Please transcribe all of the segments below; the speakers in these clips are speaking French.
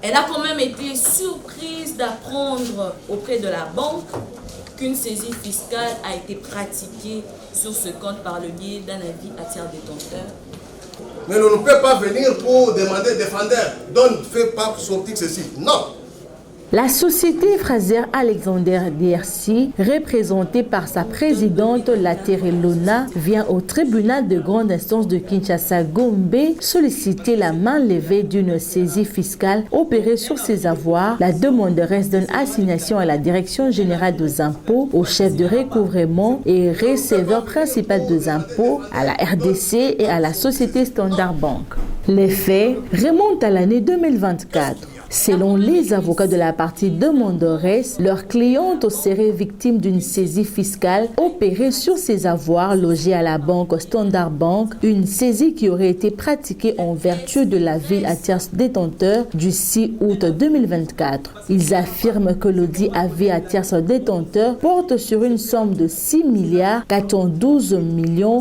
Elle a quand même été surprise d'apprendre auprès de la banque qu'une saisie fiscale a été pratiquée sur ce compte par le biais d'un avis à tiers détenteur. Mais on ne peut pas venir pour demander défendeur. Donc, ne fais pas sortir ceci. Non. La société Fraser Alexander DRC, représentée par sa présidente Latere Lona, vient au tribunal de grande instance de Kinshasa Gombe solliciter la main levée d'une saisie fiscale opérée sur ses avoirs. La demanderesse donne assignation à la Direction générale des impôts, au chef de recouvrement et receveur principal des impôts, à la RDC et à la société Standard Bank. Les faits remontent à l'année 2024. Selon les avocats de la partie demanderesse, leur cliente serait victime d'une saisie fiscale opérée sur ses avoirs logés à la banque Standard Bank, une saisie qui aurait été pratiquée en vertu de l'avis à tiers détenteur du 6 août 2024. Ils affirment que l'audit avis à tiers détenteur porte sur une somme de 6 milliards 412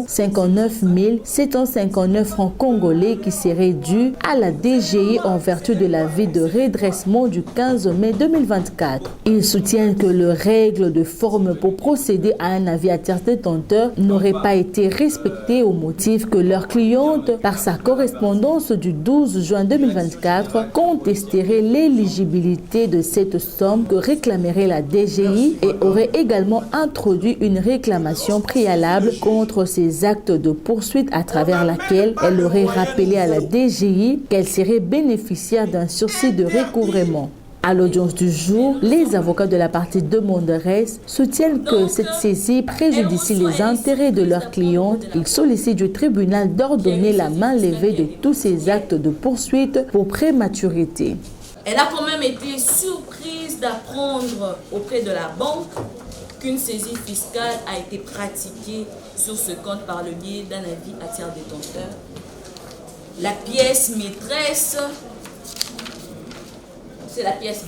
59 759 francs congolais qui serait due à la DGI en vertu de l'avis de redressement du 15 mai 2024. Ils soutiennent que les règles de forme pour procéder à un avis à tiers détenteur n'auraient pas été respectées au motif que leur cliente, par sa correspondance du 12 juin 2024, contesterait l'éligibilité de cette somme que réclamerait la DGI et aurait également introduit une réclamation préalable contre ces actes de poursuite à travers laquelle elle aurait rappelé à la DGI qu'elle serait bénéficiaire d'un sursis de recouvrement. À l'audience du jour, les avocats de la partie demanderesse soutiennent que cette saisie préjudicie les intérêts de leurs clientes. Ils sollicitent du tribunal d'ordonner la main levée de tous ces actes de poursuite pour prématurité. Elle a quand même été surprise d'apprendre auprès de la banque qu'une saisie fiscale a été pratiquée sur ce compte par le biais d'un avis à tiers détenteur. La pièce maîtresse, c'est la pièce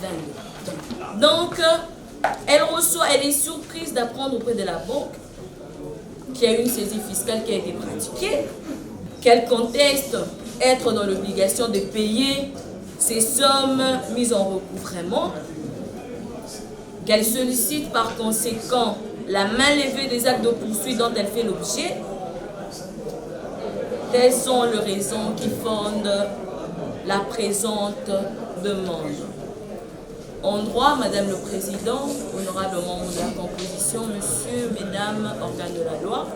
22. Donc, elle est surprise d'apprendre auprès de la banque qu'il y a une saisie fiscale qui a été pratiquée, qu'elle conteste être dans l'obligation de payer ces sommes mises en recouvrement, qu'elle sollicite par conséquent la main levée des actes de poursuite dont elle fait l'objet. Telles sont les raisons qui fondent la présente demande. En droit, Madame le Président, honorable membre de la composition, Monsieur, Mesdames, organes de la loi,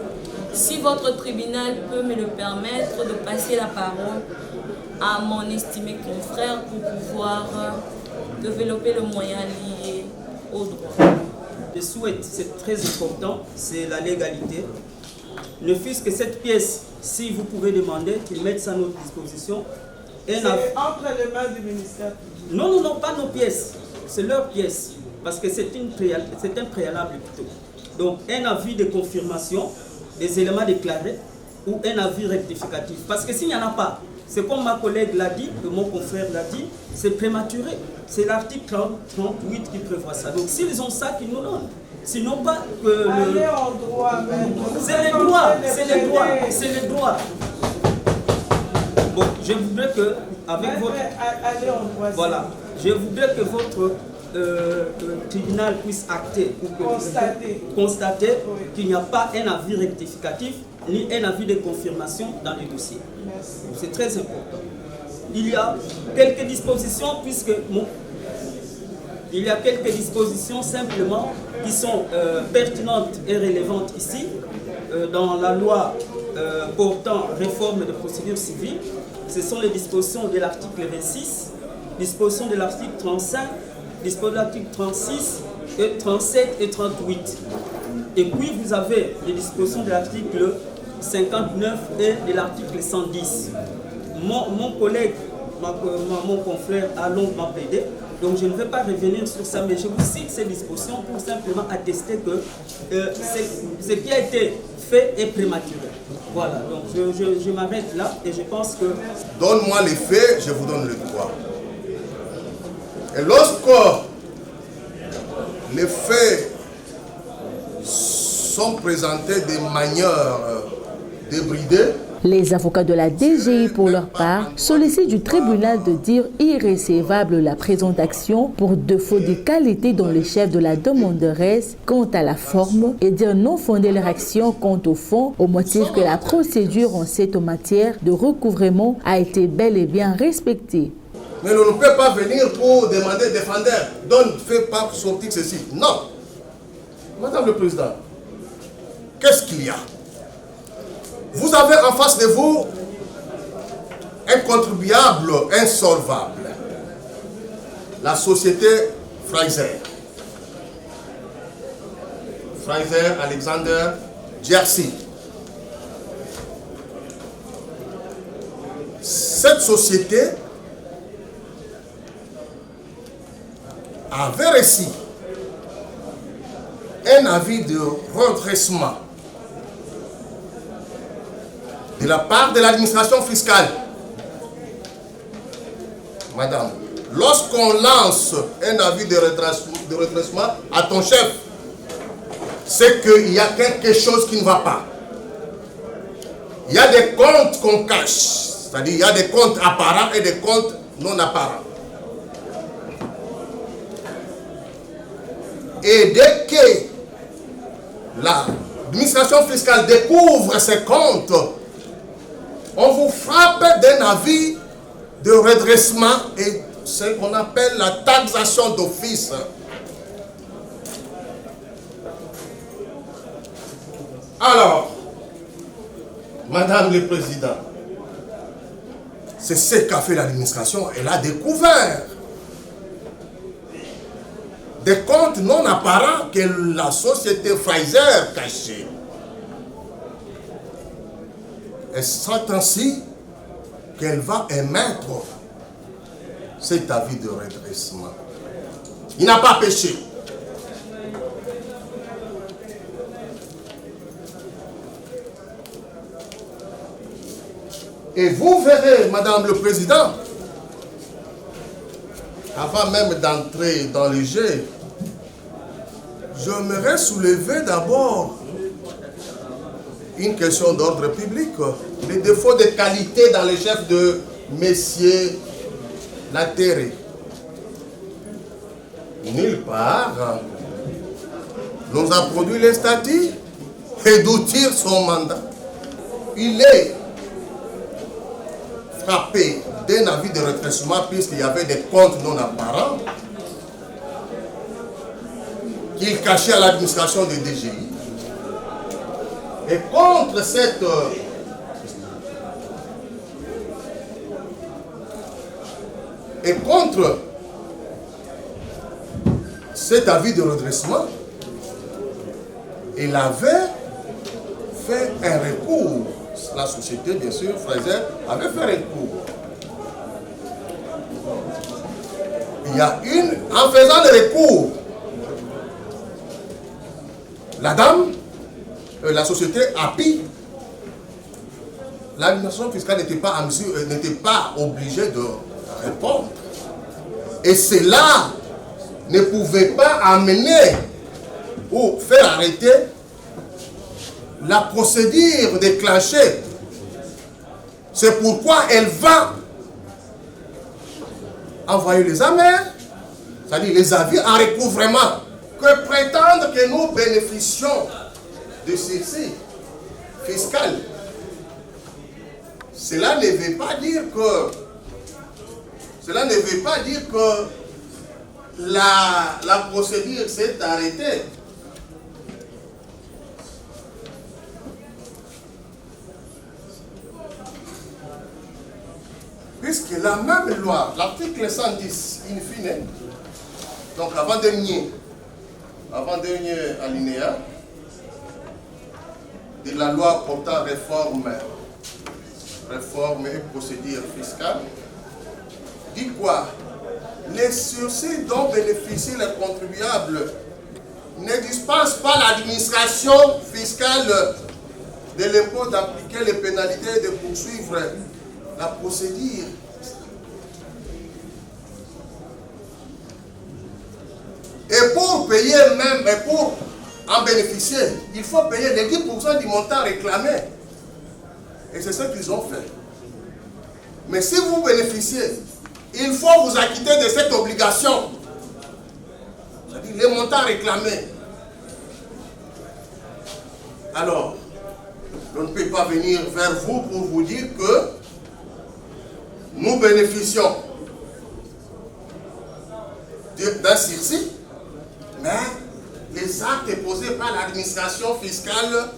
si votre tribunal peut me le permettre de passer la parole à mon estimé confrère pour pouvoir développer le moyen lié au droit. Je souhaite, c'est très important, c'est la légalité. Ne fût-ce que cette pièce, si vous pouvez demander qu'ils mettent ça à notre disposition. C'est entre les mains du ministère. Non, pas nos pièces. C'est leur pièce. Parce que c'est un préalable plutôt. Donc, un avis de confirmation des éléments déclarés ou un avis rectificatif. Parce que s'il n'y en a pas, c'est comme ma collègue l'a dit, que mon confrère l'a dit, c'est prématuré. C'est l'article 38 qui prévoit ça. Donc, s'ils ont ça, qu'ils nous donnent. Sinon pas que Allez en droit, c'est les droits. Bon, je voudrais que avec votre allez en droit. Voilà, je voudrais que votre tribunal puisse acter ou constater qu'il n'y a pas un avis rectificatif ni un avis de confirmation dans le dossier. C'est très important. Il y a quelques dispositions il y a quelques dispositions simplement qui sont pertinentes et relevantes ici dans la loi portant réforme de procédure civile. Ce sont les dispositions de l'article 26, dispositions de l'article 35, dispositions de l'article 36, 37 et 38. Et puis vous avez les dispositions de l'article 59 et de l'article 110. Mon collègue, mon confrère a longuement plaidé. Donc je ne vais pas revenir sur ça, mais je vous cite ces dispositions pour simplement attester que ce qui a été fait est prématuré. Voilà, donc je m'arrête là et je pense que... Donne-moi les faits, je vous donne le droit. Et lorsque les faits sont présentés de manière débridée, Les avocats de la DGI, pour leur part, sollicitent du tribunal de dire irrécevable la présente action pour défaut de qualité dans le chef de la demanderesse quant à la forme et dire non fonder leur action quant au fond, au motif que la procédure en cette matière de recouvrement a été bel et bien respectée. Mais on ne peut pas venir pour demander défendeur. Donc, ne fais pas sortir ceci. Non. Madame le Président, qu'est-ce qu'il y a? Vous avez en face de vous un contribuable insolvable. La société Fraser. Fraser Alexander Jersey. Cette société avait reçu un avis de redressement de la part de l'administration fiscale. Madame, lorsqu'on lance un avis de redressement à ton chef, c'est qu'il y a quelque chose qui ne va pas. Il y a des comptes qu'on cache, c'est-à-dire il y a des comptes apparents et des comptes non apparents. Et dès que l'administration fiscale découvre ces comptes, on vous frappe d'un avis de redressement et ce qu'on appelle la taxation d'office. Alors, Madame le Président, c'est ce qu'a fait l'administration. Elle a découvert des comptes non apparents que la société Fraser cachait. Et c'est ainsi qu'elle va émettre cet avis de redressement. Il n'a pas péché. Et vous verrez, Madame le Président, avant même d'entrer dans le jeu, j'aimerais soulever d'abord une question d'ordre public. Les défauts de qualité dans le chef de Messieurs Laterre. Nulle part nous a produit les statuts et d'où tire son mandat. Il est frappé d'un avis de redressement puisqu'il y avait des comptes non apparents qu'il cachait à l'administration de DGI. Et contre cet avis de redressement, il avait fait un recours. La société, bien sûr, Fraser, avait fait un recours. Il y a en faisant le recours, la société API, l'administration fiscale n'était pas en mesure, n'était pas obligée de répondre. Et cela ne pouvait pas amener ou faire arrêter la procédure déclenchée. C'est pourquoi elle va envoyer les amers, c'est-à-dire les avis en recouvrement, que prétendre que nous bénéficions de ceci fiscal. Cela ne veut pas dire que la procédure s'est arrêtée. Puisque la même loi, l'article 110, in fine, donc avant-dernier alinéa de la loi portant réforme et procédure fiscale, dit quoi? Les sursis dont bénéficient les contribuables ne dispensent pas l'administration fiscale de l'impôt d'appliquer les pénalités et de poursuivre la procédure. Et pour payer même, et pour en bénéficier, il faut payer les 10% du montant réclamé. Et c'est ce qu'ils ont fait. Mais si vous bénéficiez, il faut vous acquitter de cette obligation. C'est-à-dire les montants réclamés. Alors, je ne peux pas venir vers vous pour vous dire que nous bénéficions d'un sursis, mais les actes posés par l'administration fiscale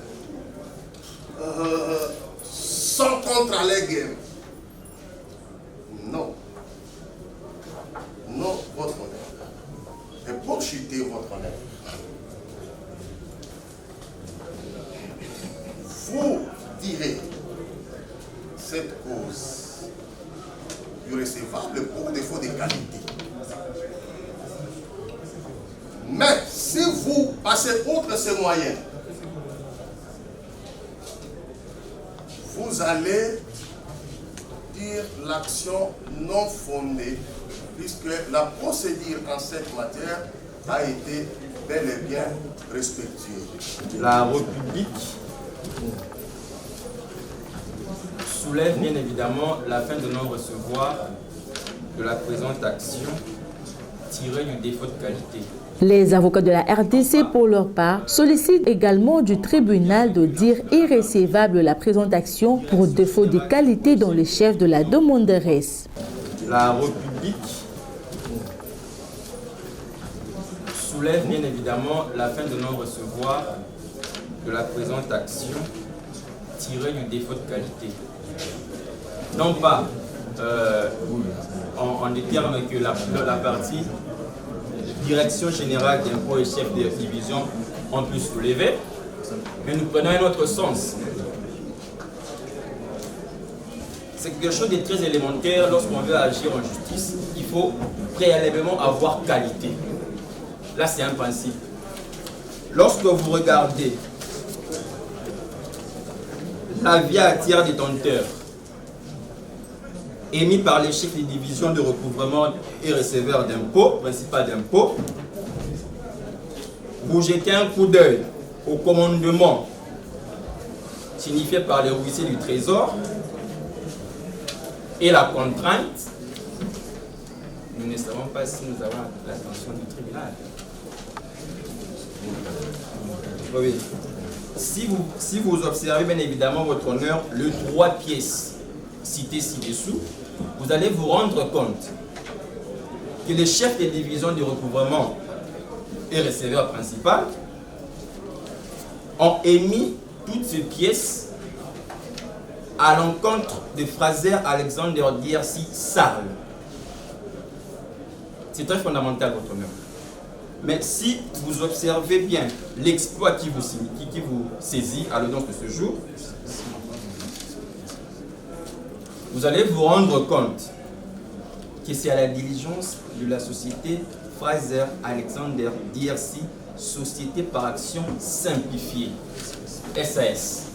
sont contre les gains. Non. Non, votre honneur. Et pour chuter votre honneur, vous tirez cette cause du recevable pour défaut de qualité. Mais si vous passez outre ces moyens, vous allez dire l'action non fondée, puisque la procédure en cette matière a été bel et bien respectueuse. La République soulève bien évidemment la fin de non-recevoir de la présente action tirée du défaut de qualité. Les avocats de la RDC, pour leur part, sollicitent également du tribunal de dire irrécevable la présente action pour défaut de qualité dont le chef de la demande reste. La République soulève bien évidemment la fin de non-recevoir de la présente action tirée du défaut de qualité. Non pas en des termes que la partie Direction générale d'impôts et chef de division ont pu soulever, mais nous prenons un autre sens. C'est quelque chose de très élémentaire. Lorsqu'on veut agir en justice, il faut préalablement avoir qualité. Là, c'est un principe. Lorsque vous regardez l'avis à tiers détenteur émis par les chefs de division de recouvrement et receveur d'impôts, principal d'impôts, vous jetez un coup d'œil au commandement signifié par les huissiers du Trésor et la contrainte, nous ne savons pas si nous avons l'attention du tribunal. Oui. Si vous observez bien évidemment votre honneur, le 3 pièces cité ci-dessous, vous allez vous rendre compte que les chefs de division du recouvrement et receveur principal ont émis toutes ces pièces à l'encontre de Fraser Alexander DRC Sarl. C'est très fondamental, votre honneur. Mais si vous observez bien l'exploit qui vous saisit à l'audience de ce jour, vous allez vous rendre compte que c'est à la diligence de la société Fraser Alexander DRC, Société par Action Simplifiée, SAS.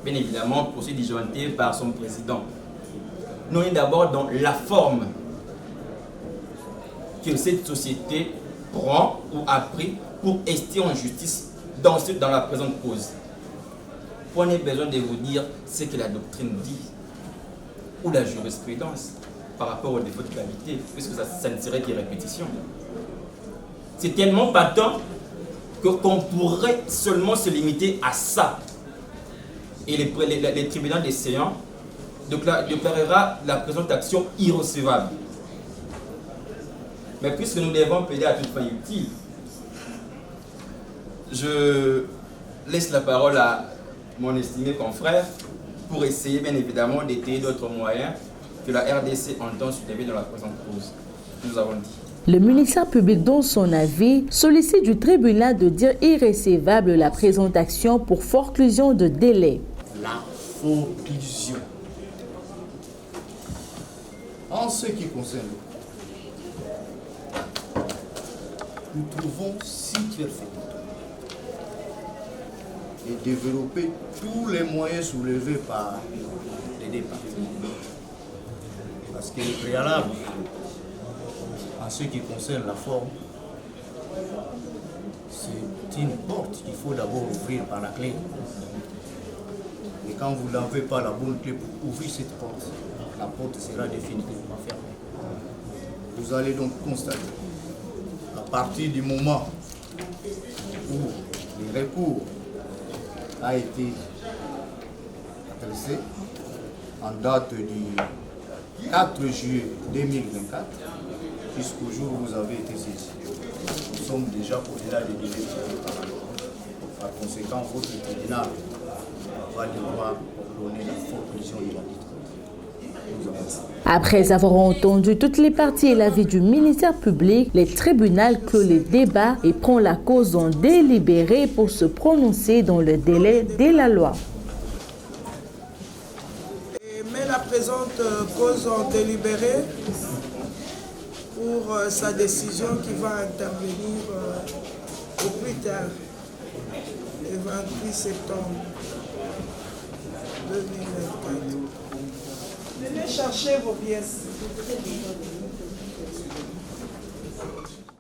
Bien évidemment, procédé disjointé par son président. Nous sommes d'abord dans la forme que cette société prend ou a pris pour ester en justice dans la présente cause. Prenez besoin de vous dire ce que la doctrine dit ou la jurisprudence par rapport au défaut de qualité, puisque ça ne serait que répétition. C'est tellement patent qu'on pourrait seulement se limiter à ça. Et les tribunaux des séants déclarera la présente action irrecevable. Mais puisque nous devons plaider à toute fin utile, je laisse la parole à mon estimé confrère pour essayer bien évidemment d'étayer d'autres moyens que la RDC entend soulever dans la présente cause. Nous avons dit. Le ministère public, dans son avis, sollicite du tribunal de dire irrécevable la présente action pour forclusion de délai. La forclusion. En ce qui concerne nous trouvons situer et développer tous les moyens soulevés par les départements. Parce que le préalable, en ce qui concerne la forme, c'est une porte qu'il faut d'abord ouvrir par la clé. Et quand vous n'avez pas la bonne clé pour ouvrir cette porte, la porte sera définitivement fermée. Vous allez donc constater, à partir du moment où le recours a été adressé, en date du 4 juillet 2024, jusqu'au jour où vous avez été saisi, nous sommes déjà au-delà des délais. Par conséquent, votre tribunal va devoir ordonner la forclusion de la titre. Après avoir entendu toutes les parties et l'avis du ministère public, le tribunal clôt les débats et prend la cause en délibéré pour se prononcer dans le délai de la loi. Et met la présente cause en délibéré pour sa décision qui va intervenir au plus tard, le 28 septembre 2024. Venez chercher vos pièces.